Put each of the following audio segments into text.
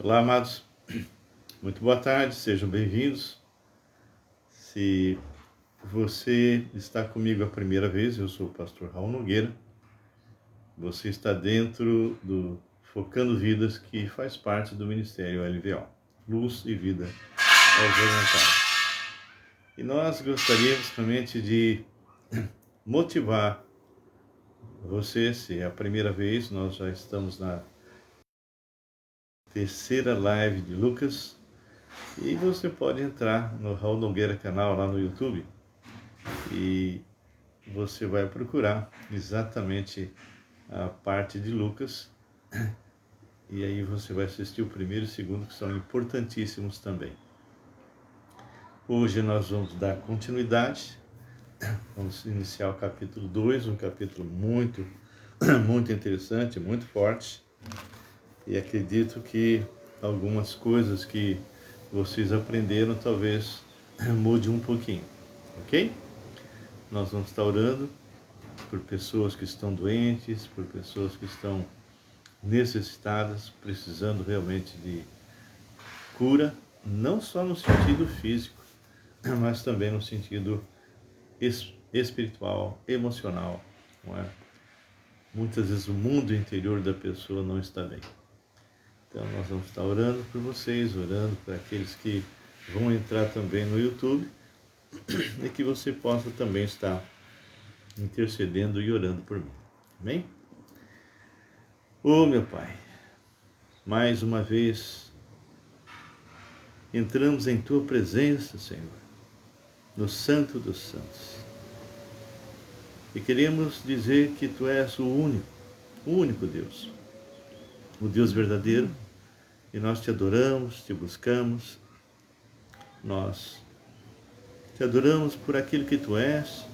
Olá, amados. Muito boa tarde, sejam bem-vindos. Se você está comigo a primeira vez, eu sou o pastor Raul Nogueira. Você está dentro do Focando Vidas, que faz parte do Ministério LVO, Luz e Vida aos Voluntários. E nós gostaríamos realmente de motivar você, se é a primeira vez, nós já estamos na terceira live de Lucas. E você pode entrar no Raul Nogueira canal lá no YouTube e você vai procurar exatamente a parte de Lucas e aí você vai assistir o primeiro e o segundo, que são importantíssimos também. Hoje nós vamos dar continuidade, vamos iniciar o capítulo 2, um capítulo muito interessante, muito forte, e acredito que algumas coisas que vocês aprenderam talvez mude um pouquinho, ok? Nós vamos estar orando por pessoas que estão doentes, por pessoas que estão necessitadas, precisando realmente de cura, não só no sentido físico, mas também no sentido espiritual, emocional, não é? Muitas vezes o mundo interior da pessoa não está bem. Então nós vamos estar orando por vocês, orando por aqueles que vão entrar também no YouTube e que você possa também estar intercedendo e orando por mim. Amém? Meu Pai, mais uma vez entramos em Tua presença, Senhor, no Santo dos Santos. E queremos dizer que Tu és o único Deus, o Deus verdadeiro, e nós Te adoramos, Te buscamos, nós Te adoramos por aquilo que Tu és,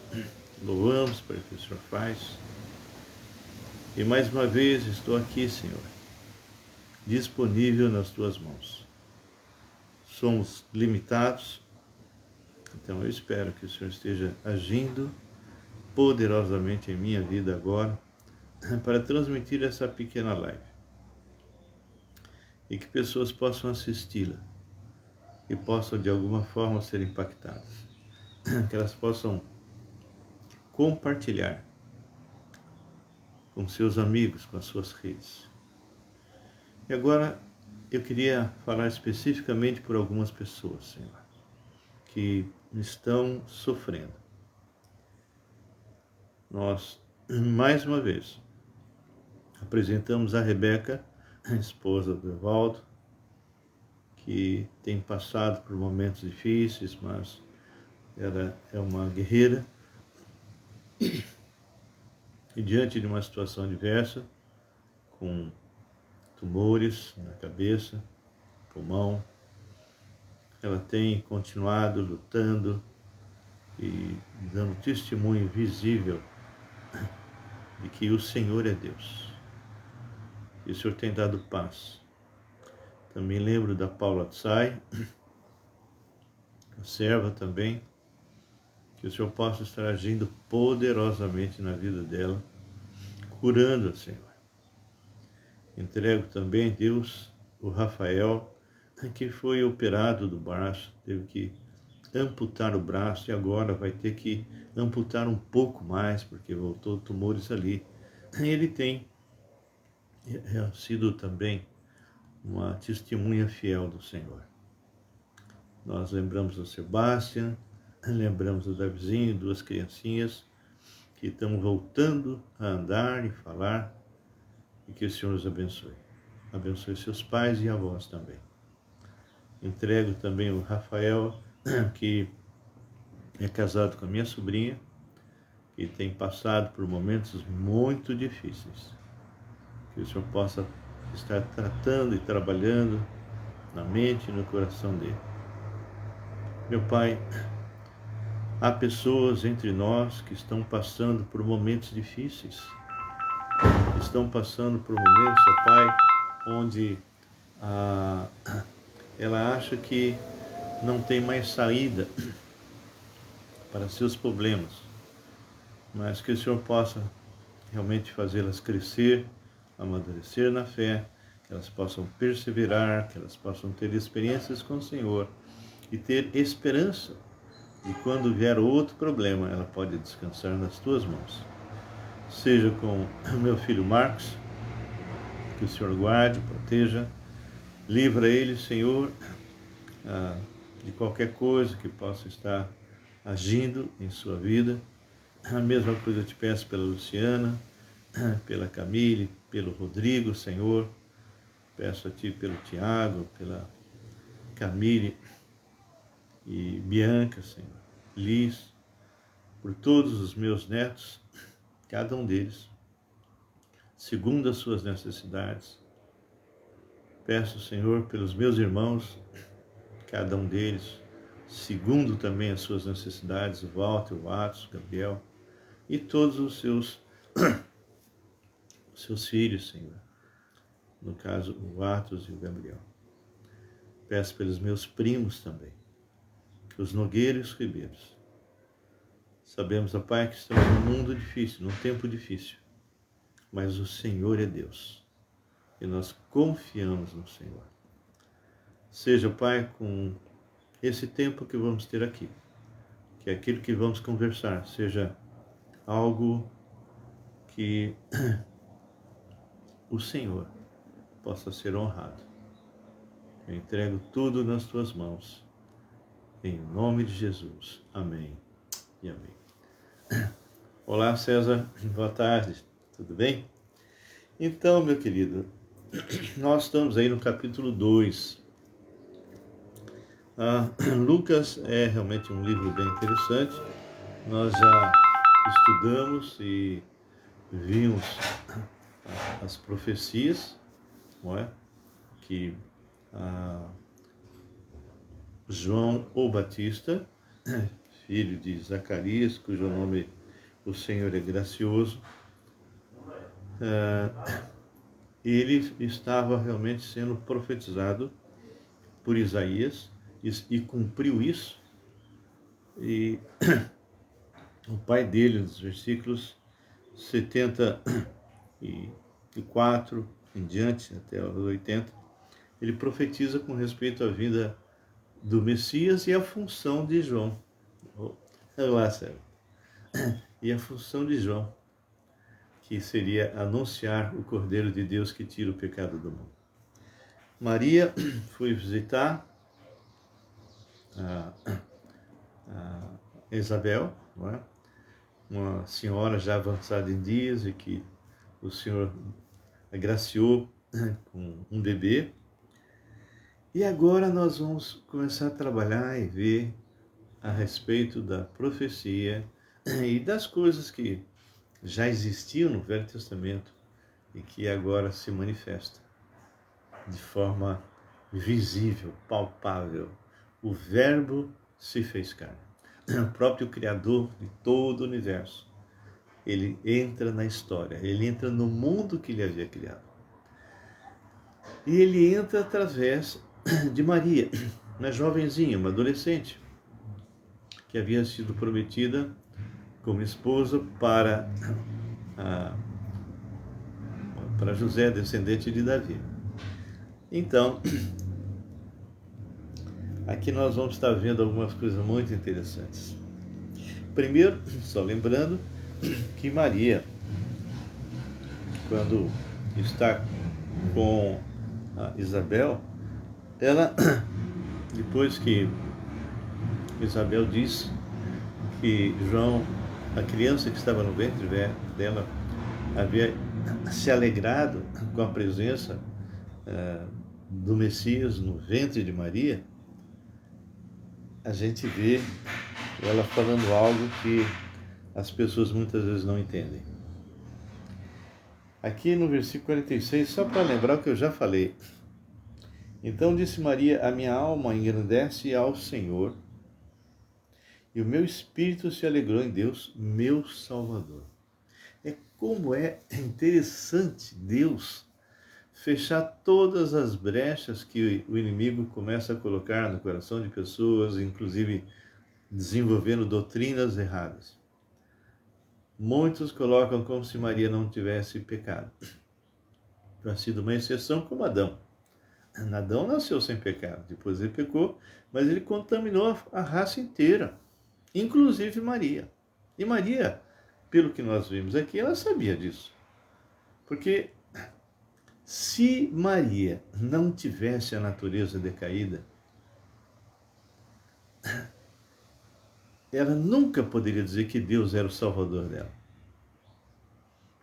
louvamos por aquilo que o Senhor faz. E mais uma vez estou aqui, Senhor, disponível nas Tuas mãos. Somos limitados, então eu espero que o Senhor esteja agindo poderosamente em minha vida agora, para transmitir essa pequena live. E que pessoas possam assisti-la e possam de alguma forma ser impactadas. Que elas possam compartilhar com seus amigos, com as suas redes. E agora eu queria falar especificamente por algumas pessoas, Senhor, que estão sofrendo. Nós, mais uma vez, apresentamos a Rebeca, a esposa do Evaldo, que tem passado por momentos difíceis, mas ela é uma guerreira. E diante de uma situação adversa, com tumores na cabeça, pulmão, ela tem continuado lutando e dando testemunho visível de que o Senhor é Deus. E o Senhor tem dado paz. Também lembro da Paula Tsai, a serva também, que o Senhor possa estar agindo poderosamente na vida dela, curando-a, Senhor. Entrego também, Deus, o Rafael, que foi operado do braço, teve que amputar o braço e agora vai ter que amputar um pouco mais, porque voltou tumores ali. Ele tem sido também uma testemunha fiel do Senhor. Nós lembramos do Sebastião, lembramos do Davizinho, duas criancinhas que estão voltando a andar e falar, e que o Senhor os abençoe. Abençoe seus pais e avós também. Entrego também o Rafael, que é casado com a minha sobrinha, e tem passado por momentos muito difíceis. Que o Senhor possa estar tratando e trabalhando na mente e no coração dele. Meu Pai, há pessoas entre nós que estão passando por momentos difíceis, estão passando por momentos, ó Pai, onde ela acha que não tem mais saída para seus problemas, mas que o Senhor possa realmente fazê-las crescer, amadurecer na fé, que elas possam perseverar, que elas possam ter experiências com o Senhor e ter esperança de quando vier outro problema, ela pode descansar nas tuas mãos. Seja com o meu filho Marcos, que o Senhor guarde, proteja, livra ele, Senhor, de qualquer coisa que possa estar agindo em sua vida. A mesma coisa eu te peço pela Luciana, pela Camille, pelo Rodrigo, Senhor. Peço a Ti pelo Tiago, pela Camille e Bianca, Senhor. Liz, por todos os meus netos, cada um deles, segundo as suas necessidades. Peço, Senhor, pelos meus irmãos, cada um deles, segundo também as suas necessidades, o Walter, o Atos, o Gabriel, e todos os seus filhos, Senhor. No caso, o Atos e o Gabriel. Peço pelos meus primos também, os Nogueira e os Ribeiros. Sabemos, ó Pai, que estamos num mundo difícil, num tempo difícil, mas o Senhor é Deus e nós confiamos no Senhor. Seja, Pai, com esse tempo que vamos ter aqui, que aquilo que vamos conversar seja algo que o Senhor possa ser honrado. Eu entrego tudo nas tuas mãos, em nome de Jesus. Amém e amém. Olá, César, boa tarde, tudo bem? Então, meu querido, nós estamos aí no capítulo 2. Lucas é realmente um livro bem interessante. Nós já estudamos e vimos as profecias, não é? Que João o Batista, filho de Zacarias, cujo nome o Senhor é gracioso, ele estava realmente sendo profetizado por Isaías e cumpriu isso. E o pai dele, nos versículos 74 em diante, até os 80, ele profetiza com respeito à vinda do Messias e a função de João. Olá, Sérgio. E a função de João, que seria anunciar o Cordeiro de Deus que tira o pecado do mundo. Maria foi visitar a Isabel, não é? Uma senhora já avançada em dias e que o Senhor agraciou com um bebê. E agora nós vamos começar a trabalhar e ver a respeito da profecia e das coisas que já existiam no Velho Testamento e que agora se manifestam de forma visível, palpável. O Verbo se fez carne. O próprio Criador de todo o universo. Ele entra na história, ele entra no mundo que ele havia criado. E ele entra através de Maria, uma jovenzinha, uma adolescente, que havia sido prometida como esposa para José, descendente de Davi. Então, aqui nós vamos estar vendo algumas coisas muito interessantes. Primeiro, só lembrando que Maria, quando está com Isabel, ela, depois que Isabel disse que João, a criança que estava no ventre dela, havia se alegrado com a presença do Messias no ventre de Maria, a gente vê ela falando algo que as pessoas muitas vezes não entendem. Aqui no versículo 46, só para lembrar o que eu já falei. Então disse Maria: a minha alma engrandece ao Senhor, e o meu espírito se alegrou em Deus, meu Salvador. Como é interessante Deus fechar todas as brechas que o inimigo começa a colocar no coração de pessoas, inclusive desenvolvendo doutrinas erradas. Muitos colocam como se Maria não tivesse pecado. Tinha sido uma exceção como Adão. Adão nasceu sem pecado, depois ele pecou, mas ele contaminou a raça inteira, inclusive Maria. E Maria, pelo que nós vimos aqui, ela sabia disso. Porque se Maria não tivesse a natureza decaída, ela nunca poderia dizer que Deus era o Salvador dela.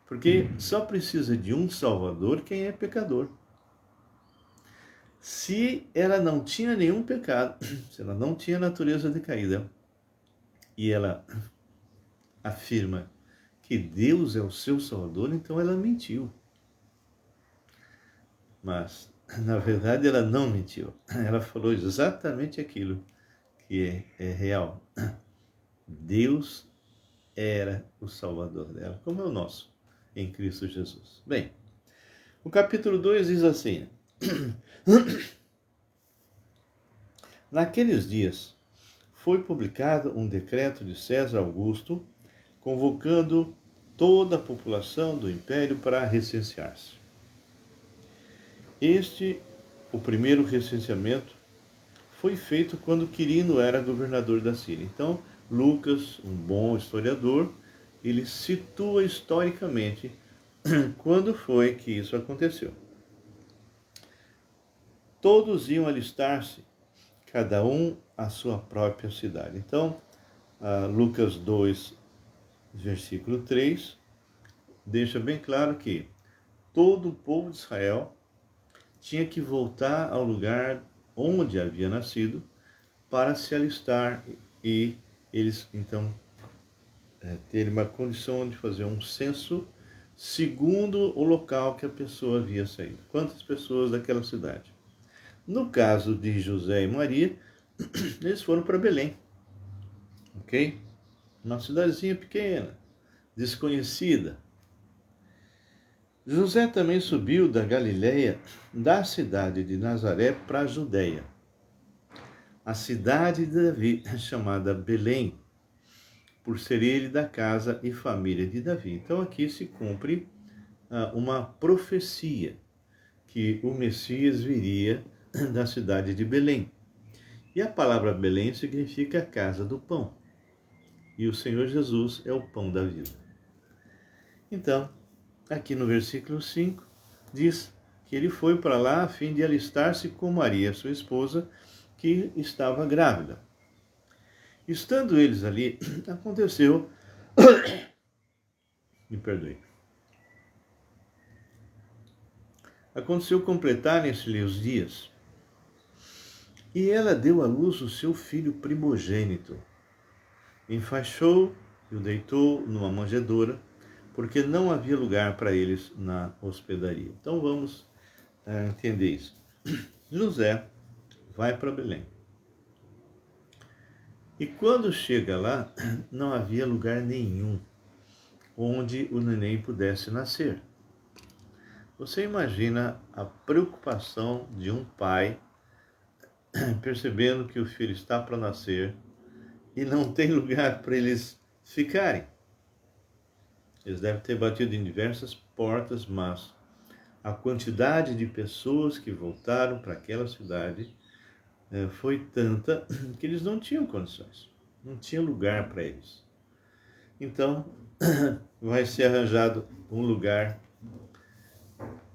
Porque só precisa de um Salvador quem é pecador. Se ela não tinha nenhum pecado, se ela não tinha natureza decaída, e ela afirma que Deus é o seu Salvador, então ela mentiu. Mas, na verdade, ela não mentiu. Ela falou exatamente aquilo que é real. Deus era o Salvador dela, como é o nosso, em Cristo Jesus. Bem, o capítulo 2 diz assim: Naqueles dias foi publicado um decreto de César Augusto convocando toda a população do império para recensear-se. O primeiro recenseamento, foi feito quando Quirino era governador da Síria. Então, Lucas, um bom historiador, ele situa historicamente quando foi que isso aconteceu. Todos iam alistar-se, cada um à sua própria cidade. Então, Lucas 2, versículo 3, deixa bem claro que todo o povo de Israel tinha que voltar ao lugar onde havia nascido para se alistar e eles, então, terem uma condição de fazer um censo segundo o local que a pessoa havia saído. Quantas pessoas daquela cidade? No caso de José e Maria, eles foram para Belém, ok? Uma cidadezinha pequena, desconhecida. José também subiu da Galileia, da cidade de Nazaré, para a Judeia, a cidade de Davi, chamada Belém, por ser ele da casa e família de Davi. Então aqui se cumpre uma profecia, que o Messias viria da cidade de Belém. E a palavra Belém significa casa do pão. E o Senhor Jesus é o pão da vida. Então, aqui no versículo 5, diz que ele foi para lá a fim de alistar-se com Maria, sua esposa, que estava grávida. Estando eles ali, aconteceu... Me perdoe. Aconteceu completarem-se-lhe os dias, e ela deu à luz o seu filho primogênito. Enfaixou e o deitou numa manjedoura, porque não havia lugar para eles na hospedaria. Então vamos entender isso. José vai para Belém. E quando chega lá, não havia lugar nenhum onde o neném pudesse nascer. Você imagina a preocupação de um pai percebendo que o filho está para nascer e não tem lugar para eles ficarem. Eles devem ter batido em diversas portas, mas a quantidade de pessoas que voltaram para aquela cidade foi tanta que eles não tinham condições, não tinha lugar para eles. Então, vai ser arranjado um lugar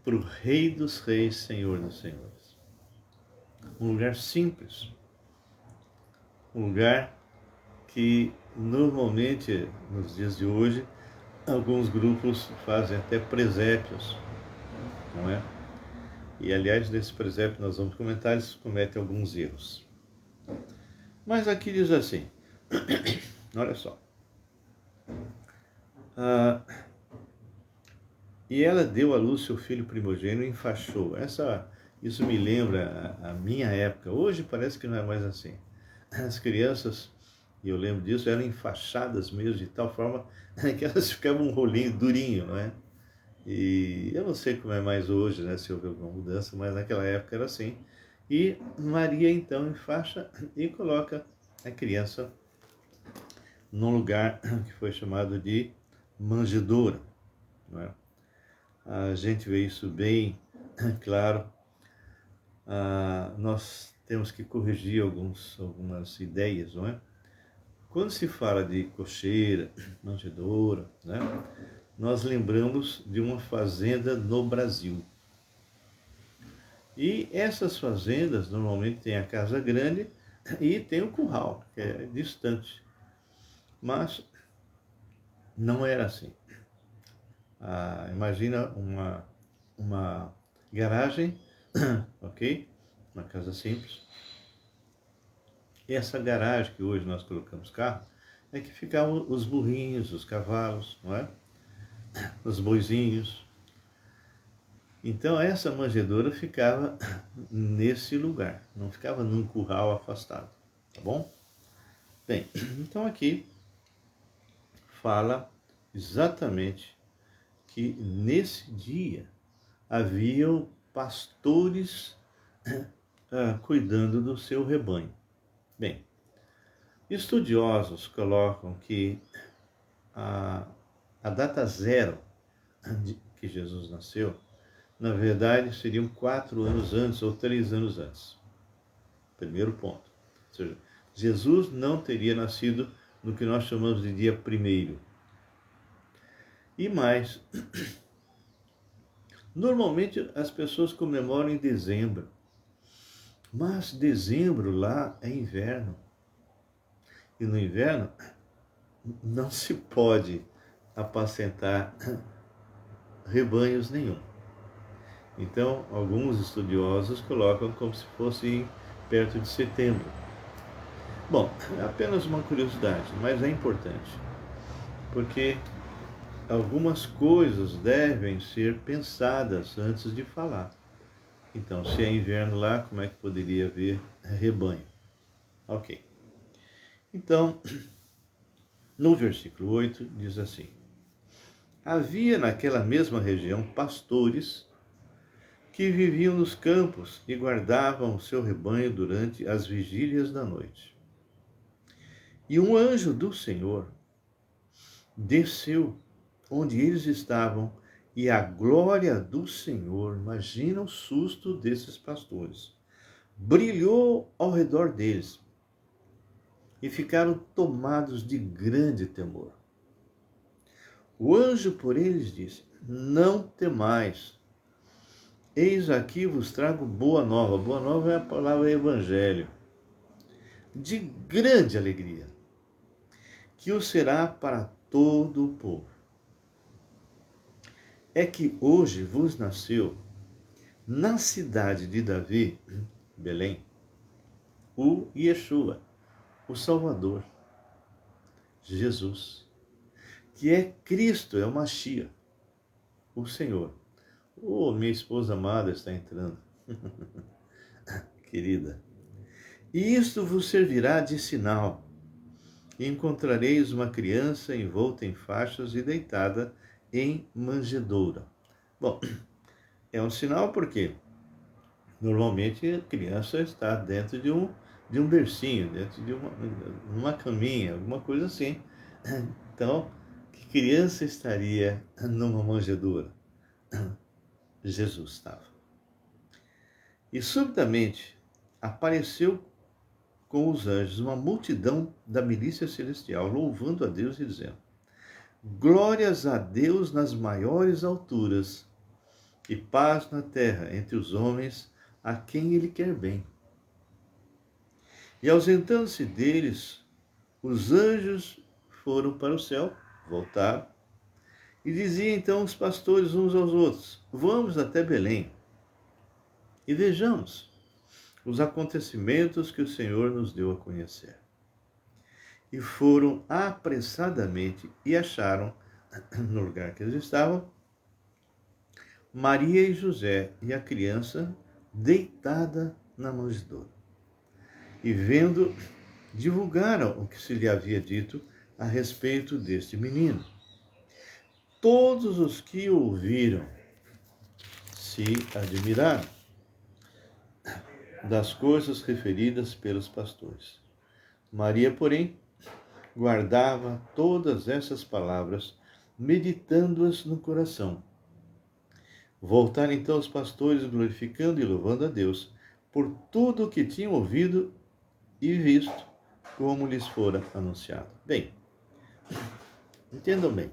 para o Rei dos Reis, Senhor dos Senhores. Um lugar simples, um lugar que normalmente, nos dias de hoje, alguns grupos fazem até presépios, não é? E, aliás, nesse presépio nós vamos comentar, eles cometem alguns erros. Mas aqui diz assim, olha só. E ela deu à luz seu filho primogênito e enfaixou. Isso me lembra a minha época. Hoje parece que não é mais assim. As crianças, e eu lembro disso, eram enfaixadas mesmo, de tal forma que elas ficavam um rolinho durinho, não é? E eu não sei como é mais hoje, né, se houve alguma mudança, mas naquela época era assim. E Maria então enfaixa e coloca a criança num lugar que foi chamado de manjedoura, não é? a gente vê isso bem claro. Nós temos que corrigir algumas ideias, não é? Quando se fala de cocheira, manjedoura, né? Nós lembramos de uma fazenda no Brasil. E essas fazendas normalmente têm a casa grande e tem o curral, que é distante. Mas não era assim. Imagina uma garagem, ok? Uma casa simples. E essa garagem que hoje nós colocamos carro, é que ficavam os burrinhos, os cavalos, não é? Os boizinhos. Então essa manjedoura ficava nesse lugar, não ficava num curral afastado, tá bom? Bem, então aqui fala exatamente que nesse dia haviam pastores cuidando do seu rebanho. Bem, estudiosos colocam que a data zero de que Jesus nasceu, na verdade, seriam 4 anos antes ou 3 anos antes. Primeiro ponto. Ou seja, Jesus não teria nascido no que nós chamamos de dia primeiro. E mais, normalmente as pessoas comemoram em dezembro, mas dezembro lá é inverno. E no inverno não se pode apacentar rebanhos nenhum. Então, alguns estudiosos colocam como se fosse perto de setembro. Bom, é apenas uma curiosidade, mas é importante, porque algumas coisas devem ser pensadas antes de falar. Então, se é inverno lá, como é que poderia haver rebanho? Ok. Então, no versículo 8, diz assim: havia naquela mesma região pastores que viviam nos campos e guardavam o seu rebanho durante as vigílias da noite. E um anjo do Senhor desceu onde eles estavam, e a glória do Senhor, imagina o susto desses pastores, brilhou ao redor deles e ficaram tomados de grande temor. O anjo, porém, lhes disse: não temais, eis aqui vos trago boa nova. Boa nova é a palavra evangelho, de grande alegria, que o será para todo o povo. É que hoje vos nasceu, na cidade de Davi, Belém, o Yeshua, o Salvador, Jesus, que é Cristo, é o Mashiach, o Senhor. Oh, minha esposa amada está entrando. Querida. E isto vos servirá de sinal. E encontrareis uma criança envolta em faixas e deitada em manjedoura. Bom, é um sinal porque normalmente a criança está dentro de um bercinho, dentro de uma caminha, alguma coisa assim. Então, que criança estaria numa manjedoura? Jesus estava. E subitamente apareceu com os anjos uma multidão da milícia celestial, louvando a Deus e dizendo: glórias a Deus nas maiores alturas e paz na terra entre os homens a quem ele quer bem. E ausentando-se deles, os anjos foram para o céu, voltaram, e diziam então os pastores uns aos outros: vamos até Belém e vejamos os acontecimentos que o Senhor nos deu a conhecer. E foram apressadamente e acharam, no lugar que eles estavam, Maria e José e a criança deitada na manjedoura. E vendo, divulgaram o que se lhe havia dito a respeito deste menino. Todos os que ouviram se admiraram das coisas referidas pelos pastores. Maria, porém, guardava todas essas palavras, meditando-as no coração. Voltaram então os pastores, glorificando e louvando a Deus por tudo o que tinham ouvido e visto, como lhes fora anunciado. Bem, entendam bem.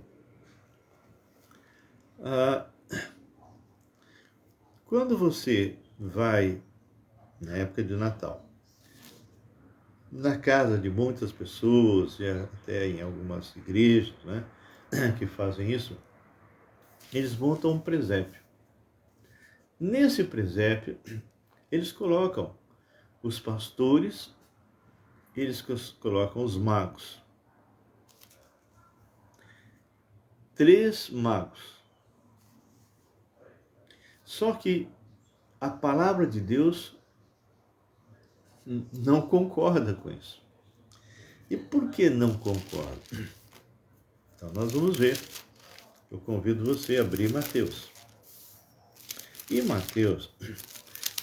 Quando você vai, na época de Natal, na casa de muitas pessoas, e até em algumas igrejas, né, que fazem isso, eles montam um presépio. Nesse presépio, eles colocam os pastores, eles colocam os magos. 3 magos. Só que a palavra de Deus não concorda com isso. E por que não concorda? Então nós vamos ver. Eu convido você a abrir Mateus. E Mateus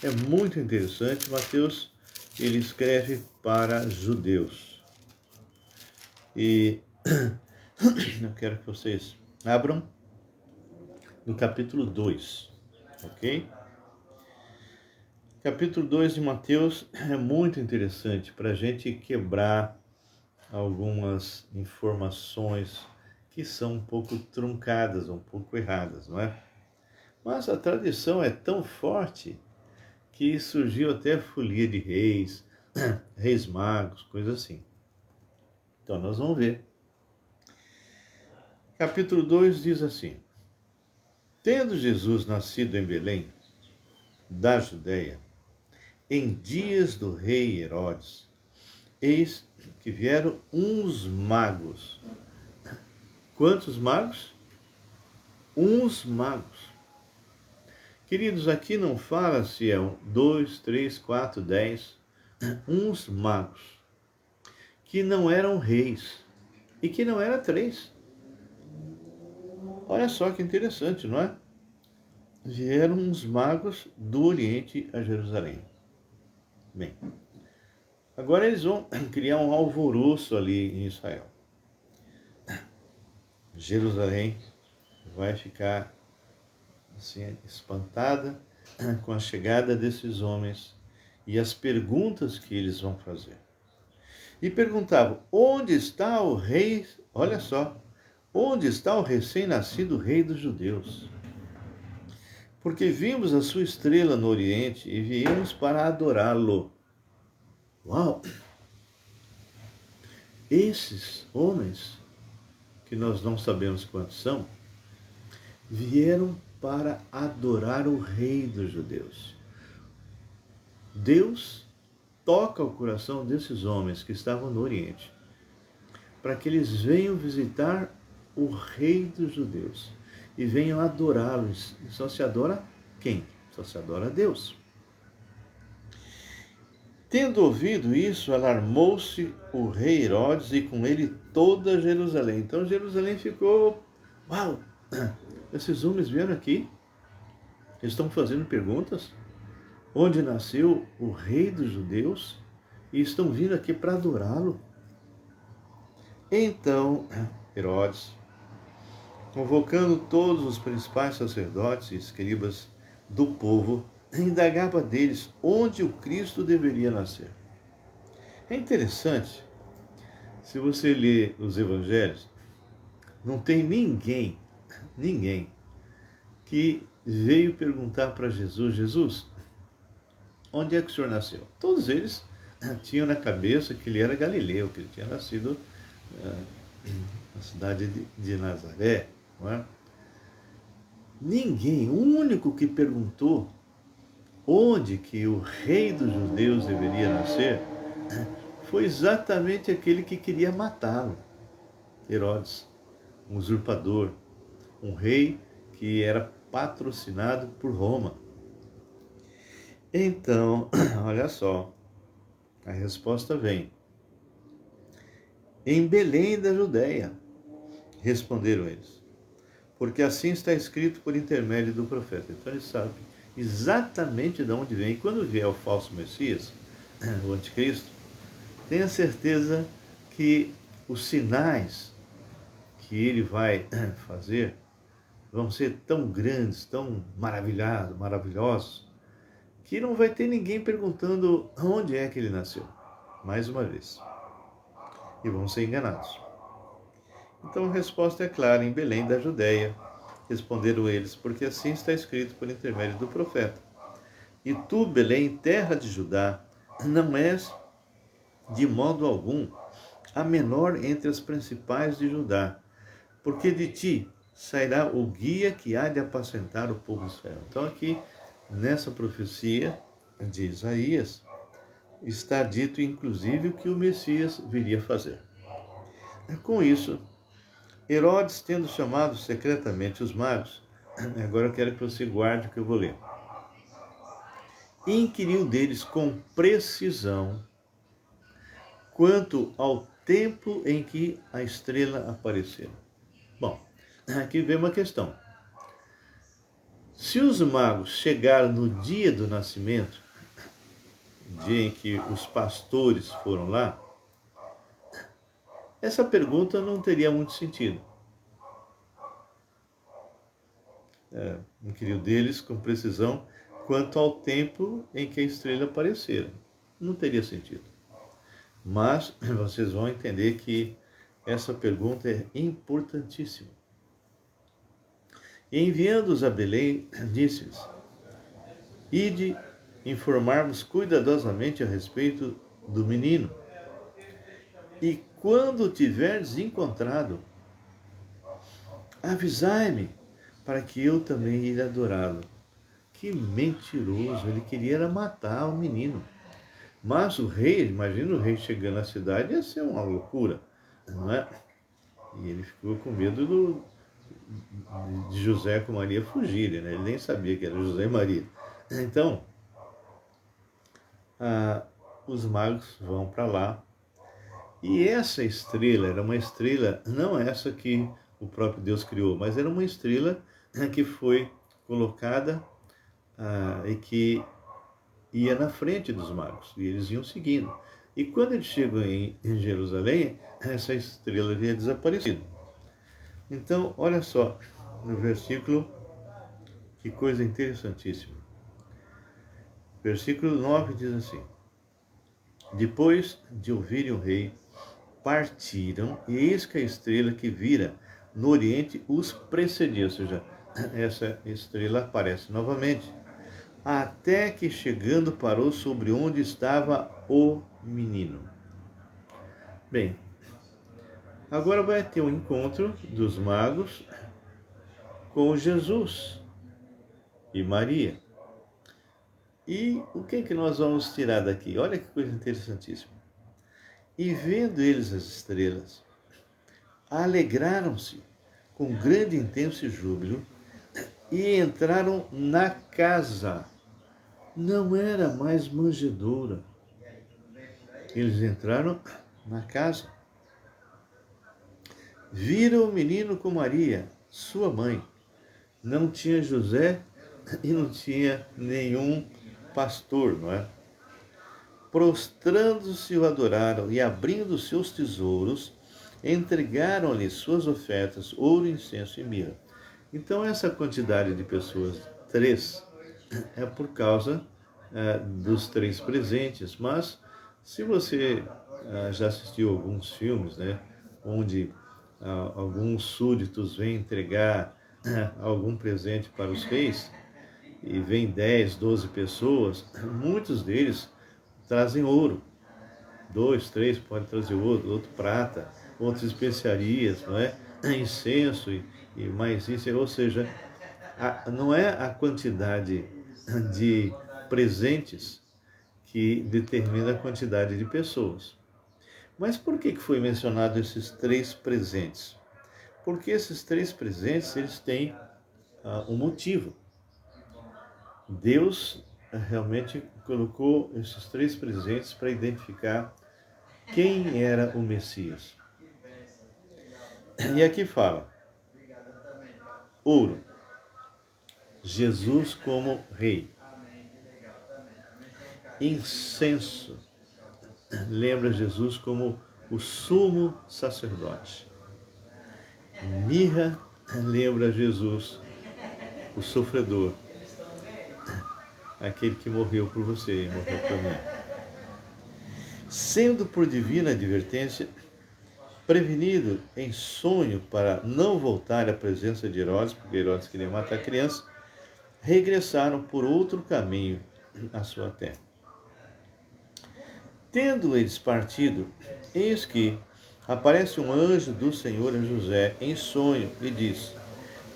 é muito interessante. Mateus, ele escreve para judeus. E eu quero que vocês abram no capítulo 2, ok? Capítulo 2 de Mateus é muito interessante para a gente quebrar algumas informações que são um pouco truncadas, um pouco erradas, não é? Mas a tradição é tão forte que surgiu até folia de reis, reis magos, coisa assim. Então nós vamos ver. Capítulo 2 diz assim: Tendo Jesus nascido em Belém, da Judéia, em dias do rei Herodes, eis que vieram uns magos. Quantos magos? Uns magos. Queridos, aqui não fala se é 2, 3, 4, 10. Uns magos. Que não eram reis. E que não eram 3. Olha só que interessante, não é? Vieram uns magos do Oriente a Jerusalém. Bem, agora eles vão criar um alvoroço ali em Israel. Jerusalém vai ficar assim, espantada com a chegada desses homens e as perguntas que eles vão fazer. E perguntavam: onde está o rei? Olha só, onde está o recém-nascido rei dos judeus? Porque vimos a sua estrela no Oriente e viemos para adorá-lo. Uau! Esses homens, que nós não sabemos quantos são, vieram para adorar o rei dos judeus. Deus toca o coração desses homens que estavam no Oriente, para que eles venham visitar o rei dos judeus e venham adorá-lo. E só se adora quem? Só se adora a Deus. Tendo ouvido isso, alarmou-se o rei Herodes e com ele toda Jerusalém. Então Jerusalém ficou: uau, esses homens vieram aqui, eles estão fazendo perguntas, onde nasceu o rei dos judeus, e estão vindo aqui para adorá-lo. Então Herodes, convocando todos os principais sacerdotes e escribas do povo, indagava deles onde o Cristo deveria nascer. É interessante, se você ler os evangelhos, não tem ninguém que veio perguntar para Jesus: Jesus, onde é que o senhor nasceu? Todos eles tinham na cabeça que ele era galileu, que ele tinha nascido na cidade de Nazaré, não é? Ninguém, o único que perguntou onde que o rei dos judeus deveria nascer foi exatamente aquele que queria matá-lo, Herodes, um usurpador, um rei que era patrocinado por Roma. Então, olha só, a resposta vem: em Belém da Judéia, responderam eles, porque assim está escrito por intermédio do profeta. Então ele sabe exatamente de onde vem. E quando vier o falso Messias, o anticristo, tenha certeza que os sinais que ele vai fazer vão ser tão grandes, tão maravilhosos, que não vai ter ninguém perguntando onde é que ele nasceu, mais uma vez. E vão ser enganados. Então a resposta é clara: em Belém da Judéia. Responderam eles, porque assim está escrito por intermédio do profeta. E tu, Belém, terra de Judá, não és de modo algum a menor entre as principais de Judá, porque de ti sairá o guia que há de apacentar o povo de Israel. Então aqui, nessa profecia de Isaías, está dito inclusive o que o Messias viria fazer. Com isso, Herodes, tendo chamado secretamente os magos, agora eu quero que você guarde o que eu vou ler, inquiriu deles com precisão quanto ao tempo em que a estrela apareceu. Bom, aqui vem uma questão. Se os magos chegaram no dia do nascimento, dia em que os pastores foram lá, essa pergunta não teria muito sentido. Inquiriu deles com precisão quanto ao tempo em que a estrela aparecera. Não teria sentido. Mas vocês vão entender que essa pergunta é importantíssima. E enviando-os a Belém, disse-lhes: ide informar-vos cuidadosamente a respeito do menino. E quando o tiverdes encontrado, avisai-me, para que eu também irá adorá-lo. Que mentiroso! Ele queria matar o menino. Mas o rei, imagina o rei chegando na cidade, ia ser uma loucura, não é? E ele ficou com medo de José com Maria fugirem, né? Ele nem sabia que era José e Maria. Então, os magos vão para lá. E essa estrela era uma estrela, não essa que o próprio Deus criou, mas era uma estrela que foi colocada e que ia na frente dos magos, e eles iam seguindo. E quando eles chegam em Jerusalém, essa estrela havia desaparecido. Então, olha só, no versículo, que coisa interessantíssima. Versículo 9 diz assim: depois de ouvirem o rei, partiram, e eis que a estrela que vira no oriente os precedia, ou seja, essa estrela aparece novamente, até que chegando parou sobre onde estava o menino. Bem, agora vai ter um encontro dos magos com Jesus e Maria. E o que é que nós vamos tirar daqui? Olha que coisa interessantíssima. E vendo eles as estrelas, alegraram-se com grande e intenso júbilo e entraram na casa. Não era mais manjedoura. Eles entraram na casa. Viram o menino com Maria, sua mãe. Não tinha José e não tinha nenhum pastor, não é? Prostrando-se o adoraram e, abrindo seus tesouros, entregaram-lhe suas ofertas, ouro, incenso e mirra. Então, essa quantidade de pessoas, 3, é por causa dos 3 presentes. Mas, se você já assistiu alguns filmes, né, onde alguns súditos vêm entregar algum presente para os reis, e vem 10, 12 pessoas, muitos deles trazem ouro. 2, 3 podem trazer ouro, outro prata, outras especiarias, não é? Incenso e mais isso, ou seja, não é a quantidade de presentes que determina a quantidade de pessoas. Mas por que foi mencionado esses 3 presentes? Porque esses 3 presentes, eles têm um motivo. Deus realmente colocou esses 3 presentes para identificar quem era o Messias. E aqui fala: ouro, Jesus como rei. Incenso, lembra Jesus como o sumo sacerdote. Mirra lembra Jesus o sofredor, aquele que morreu por você e morreu por mim. Sendo por divina advertência, prevenido em sonho para não voltar à presença de Herodes, porque Herodes queria matar a criança, regressaram por outro caminho à sua terra. Tendo eles partido, eis que aparece um anjo do Senhor a José em sonho e diz: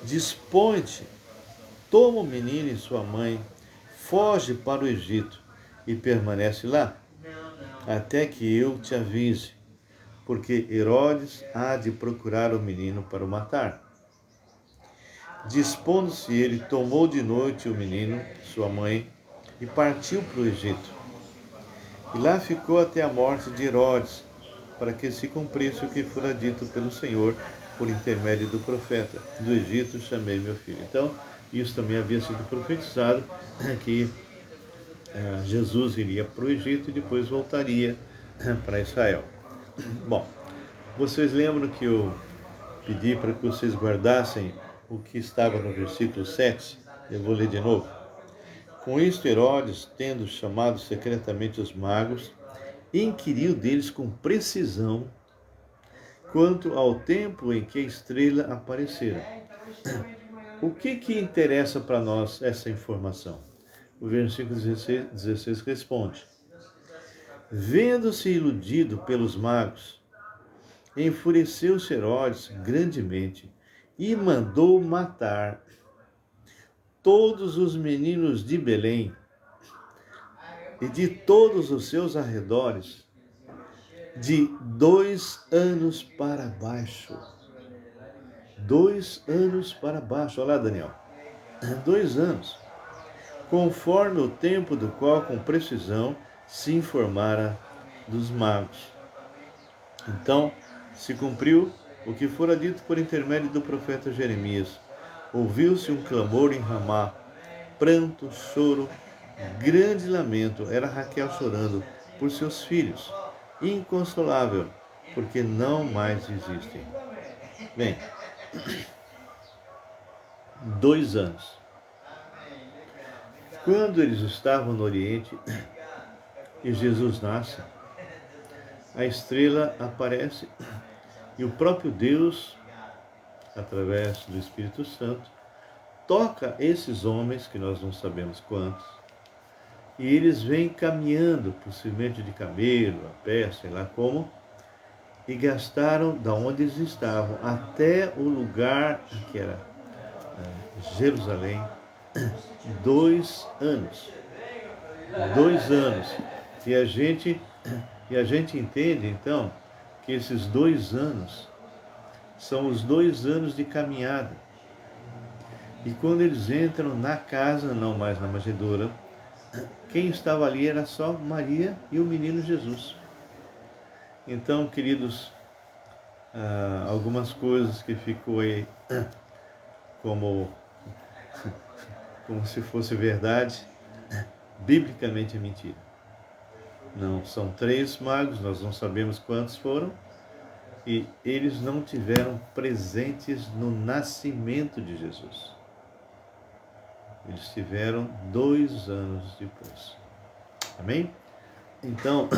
Dispõe-te, toma o menino e sua mãe, foge para o Egito e permanece lá, até que eu te avise, porque Herodes há de procurar o menino para o matar. Dispondo-se ele, tomou de noite o menino, sua mãe, e partiu para o Egito. E lá ficou até a morte de Herodes, para que se cumprisse o que fora dito pelo Senhor por intermédio do profeta: do Egito chamei meu filho. Então, isso também havia sido profetizado, que Jesus iria para o Egito e depois voltaria para Israel. Bom, vocês lembram que eu pedi para que vocês guardassem o que estava no versículo 7? Eu vou ler de novo. Com isto, Herodes, tendo chamado secretamente os magos, inquiriu deles com precisão quanto ao tempo em que a estrela aparecera. O que interessa para nós essa informação? O versículo 16 responde: Vendo-se iludido pelos magos, enfureceu-se Herodes grandemente e mandou matar todos os meninos de Belém e de todos os seus arredores, de 2 anos para baixo. 2 anos para baixo. Olha lá, Daniel. 2 anos. Conforme o tempo do qual com precisão se informara dos magos. Então, se cumpriu o que fora dito por intermédio do profeta Jeremias. Ouviu-se um clamor em Ramá, pranto, choro, grande lamento. Era Raquel chorando por seus filhos, inconsolável, porque não mais existem. Bem, 2 anos. Quando eles estavam no Oriente e Jesus nasce, a estrela aparece e o próprio Deus, através do Espírito Santo, toca esses homens, que nós não sabemos quantos, e eles vêm caminhando, possivelmente de camelo, a pé, sei lá como, e gastaram da onde eles estavam até o lugar que era Jerusalém, 2 anos. 2 anos. E a gente entende, então, que esses 2 anos são os 2 anos de caminhada. E quando eles entram na casa, não mais na manjedoura, quem estava ali era só Maria e o menino Jesus. Então, queridos, algumas coisas que ficou aí como se fosse verdade, biblicamente é mentira. Não, são 3 magos, nós não sabemos quantos foram, e eles não tiveram presentes no nascimento de Jesus. Eles tiveram 2 anos depois. Amém? Então,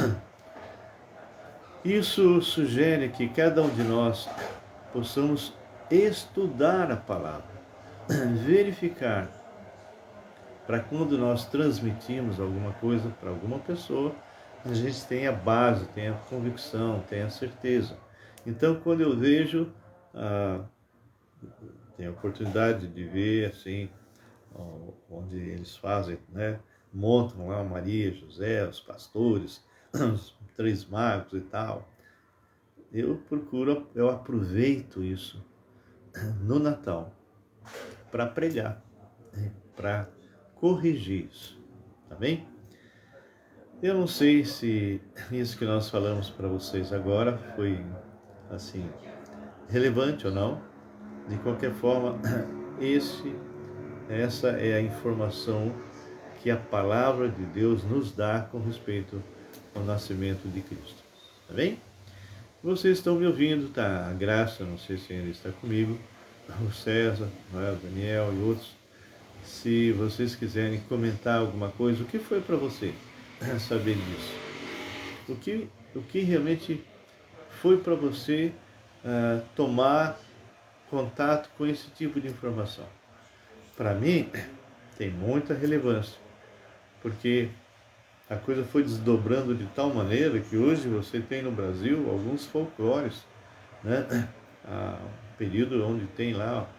isso sugere que cada um de nós possamos estudar a palavra, verificar, para quando nós transmitimos alguma coisa para alguma pessoa, a gente tenha base, tenha convicção, tenha certeza. Então, quando eu vejo, tenho a oportunidade de ver assim, onde eles fazem, né? Montam lá Maria, José, os pastores, os 3 magos e tal. Eu aproveito isso no Natal para pregar, para corrigir isso, tá bem? Eu não sei se isso que nós falamos para vocês agora foi, assim, relevante ou não. De qualquer forma, essa é a informação que a palavra de Deus nos dá com respeito ao nascimento de Cristo. Tá bem? Vocês estão me ouvindo, tá? A Graça, não sei se ainda está comigo, o César, o Daniel e outros. Se vocês quiserem comentar alguma coisa, o que foi para você saber disso? O que realmente foi para você tomar contato com esse tipo de informação? Para mim, tem muita relevância, porque a coisa foi desdobrando de tal maneira que hoje você tem no Brasil alguns folclores, né? Um período onde tem lá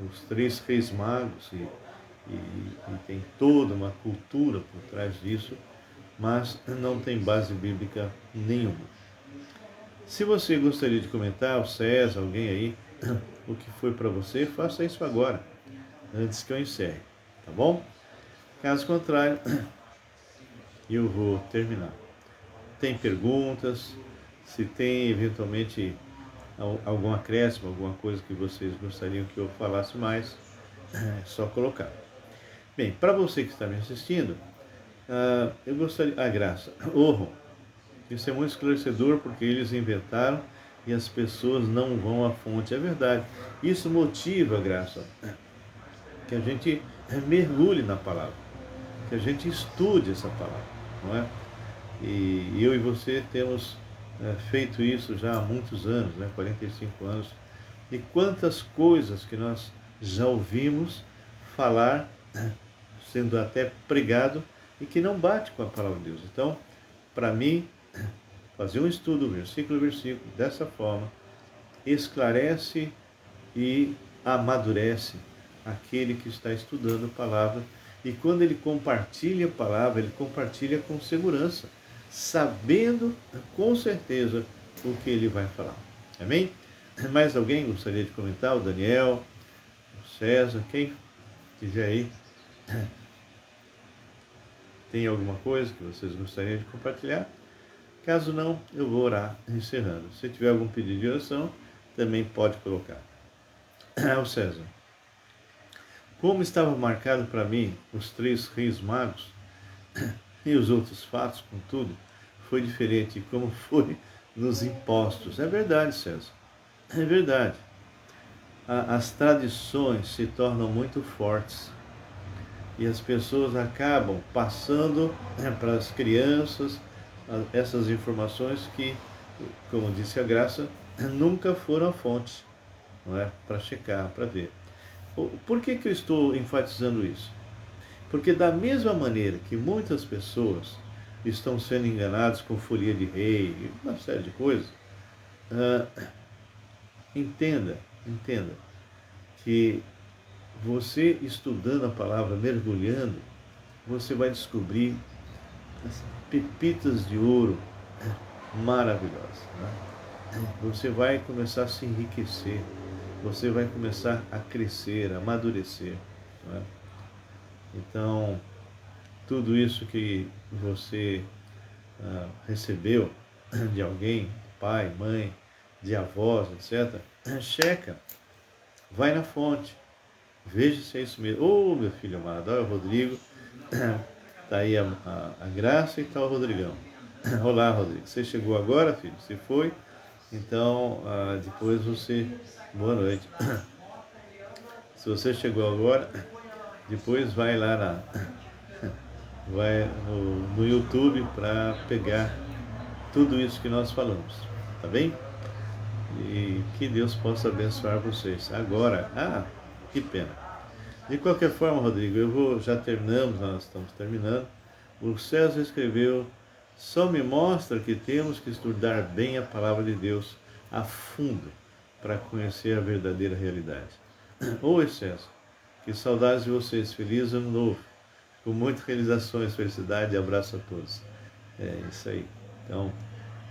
os três reis magos e tem toda uma cultura por trás disso, mas não tem base bíblica nenhuma. Se você gostaria de comentar, o César, alguém aí, o que foi para você, faça isso agora, antes que eu encerre, tá bom? Caso contrário, eu vou terminar. Tem perguntas? Se tem eventualmente algum acréscimo, alguma coisa que vocês gostariam que eu falasse mais, é só colocar. Bem, para você que está me assistindo, eu gostaria. Graça. Isso é muito esclarecedor porque eles inventaram e as pessoas não vão à fonte. É verdade. Isso motiva, Graça, que a gente mergulhe na palavra, que a gente estude essa palavra, não é? E eu e você temos feito isso já há muitos anos, né? 45 anos. E quantas coisas que nós já ouvimos falar, sendo até pregado, e que não bate com a palavra de Deus. Então, para mim, fazer um estudo versículo a versículo, dessa forma, esclarece e amadurece aquele que está estudando a palavra. E quando ele compartilha a palavra, ele compartilha com segurança, sabendo com certeza o que ele vai falar. Amém? Mais alguém gostaria de comentar? O Daniel, o César, quem quiser aí. Tem alguma coisa que vocês gostariam de compartilhar? Caso não, eu vou orar encerrando. Se tiver algum pedido de oração, também pode colocar. O César. Como estava marcado para mim os três reis magos e os outros fatos, contudo, foi diferente como foi nos impostos. É verdade, César. É verdade. As tradições se tornam muito fortes e as pessoas acabam passando para as crianças essas informações que, como disse a Graça, nunca foram a fonte, não é? Para checar, para ver. Por que eu estou enfatizando isso? Porque da mesma maneira que muitas pessoas estão sendo enganadas com folia de rei e uma série de coisas, entenda que você estudando a palavra, mergulhando, você vai descobrir as pepitas de ouro maravilhosas. Né? Você vai começar a se enriquecer, você vai começar a crescer, a amadurecer. Né? Então, tudo isso que você recebeu de alguém, pai, mãe, de avós, etc., checa, vai na fonte, veja se é isso mesmo. Meu filho amado, olha o Rodrigo, está aí a Graça e está o Rodrigão. Olá, Rodrigo, você chegou agora, filho? Você foi? Então, depois você... Boa noite. Se você chegou agora, depois vai lá vai no YouTube para pegar tudo isso que nós falamos, tá bem? E que Deus possa abençoar vocês. Agora, que pena. De qualquer forma, Rodrigo, já terminamos, nós estamos terminando. O César escreveu: só me mostra que temos que estudar bem a palavra de Deus a fundo para conhecer a verdadeira realidade. Oi, César, que saudades de vocês. Feliz ano novo. Com muitas realizações, felicidade e abraço a todos. É isso aí. Então,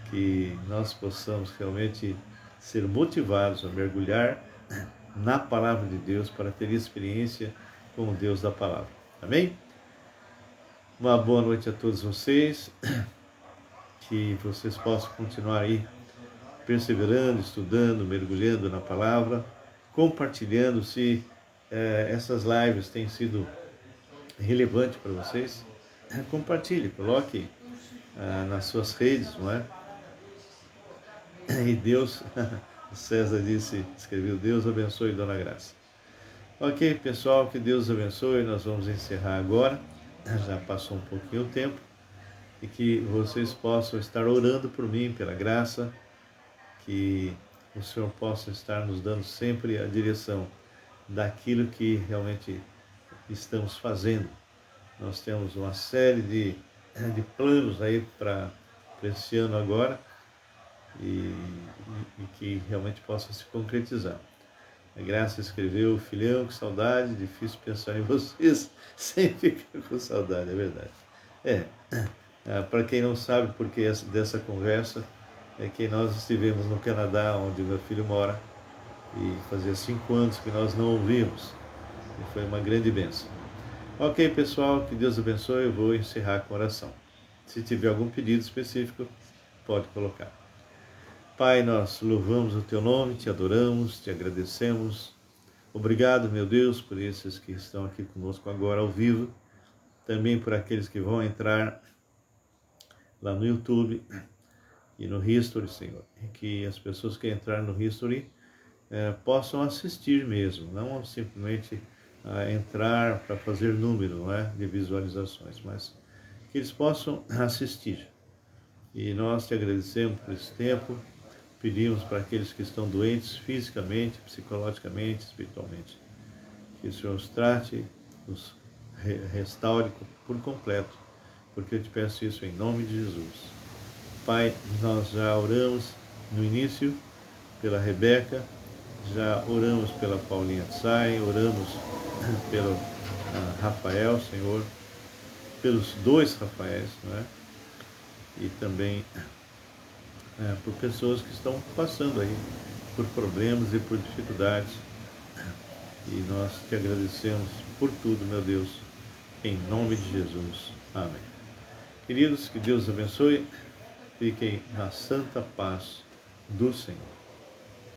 que nós possamos realmente ser motivados a mergulhar na palavra de Deus para ter experiência com o Deus da palavra. Amém? Uma boa noite a todos vocês. Que vocês possam continuar aí perseverando, estudando, mergulhando na palavra, compartilhando. Se essas lives têm sido relevantes para vocês, compartilhe, coloque nas suas redes, não é? E Deus, o César escreveu: Deus abençoe Dona Graça. Ok, pessoal, que Deus abençoe. Nós vamos encerrar agora. Já passou um pouquinho o tempo. E que vocês possam estar orando por mim, pela graça, que o Senhor possa estar nos dando sempre a direção daquilo que realmente estamos fazendo. Nós temos uma série de planos aí para esse ano agora e que realmente possa se concretizar. A Graça escreveu: filhão, que saudade, difícil pensar em vocês sem ficar com saudade, é verdade. Para quem não sabe por que dessa conversa, é que nós estivemos no Canadá, onde meu filho mora, e fazia 5 anos que nós não ouvimos, e foi uma grande bênção. Ok, pessoal, que Deus abençoe. Eu vou encerrar com oração. Se tiver algum pedido específico, pode colocar. Pai, nós louvamos o Teu nome, Te adoramos, Te agradecemos. Obrigado, meu Deus, por esses que estão aqui conosco agora ao vivo, também por aqueles que vão entrar lá no YouTube e no History, Senhor. E que as pessoas que entrarem no History possam assistir mesmo, não simplesmente entrar para fazer número, não é, de visualizações, mas que eles possam assistir. E nós te agradecemos por esse tempo, pedimos para aqueles que estão doentes fisicamente, psicologicamente, espiritualmente, que o Senhor os trate, os restaure por completo, porque eu te peço isso em nome de Jesus. Pai, nós já oramos no início pela Rebeca, já oramos pela Paulinha Tsai, oramos pelo Rafael, Senhor, pelos 2 Rafaéis, não é? E também por pessoas que estão passando aí por problemas e por dificuldades. E nós te agradecemos por tudo, meu Deus, em nome de Jesus. Amém. Queridos, que Deus abençoe. Fiquem na santa paz do Senhor.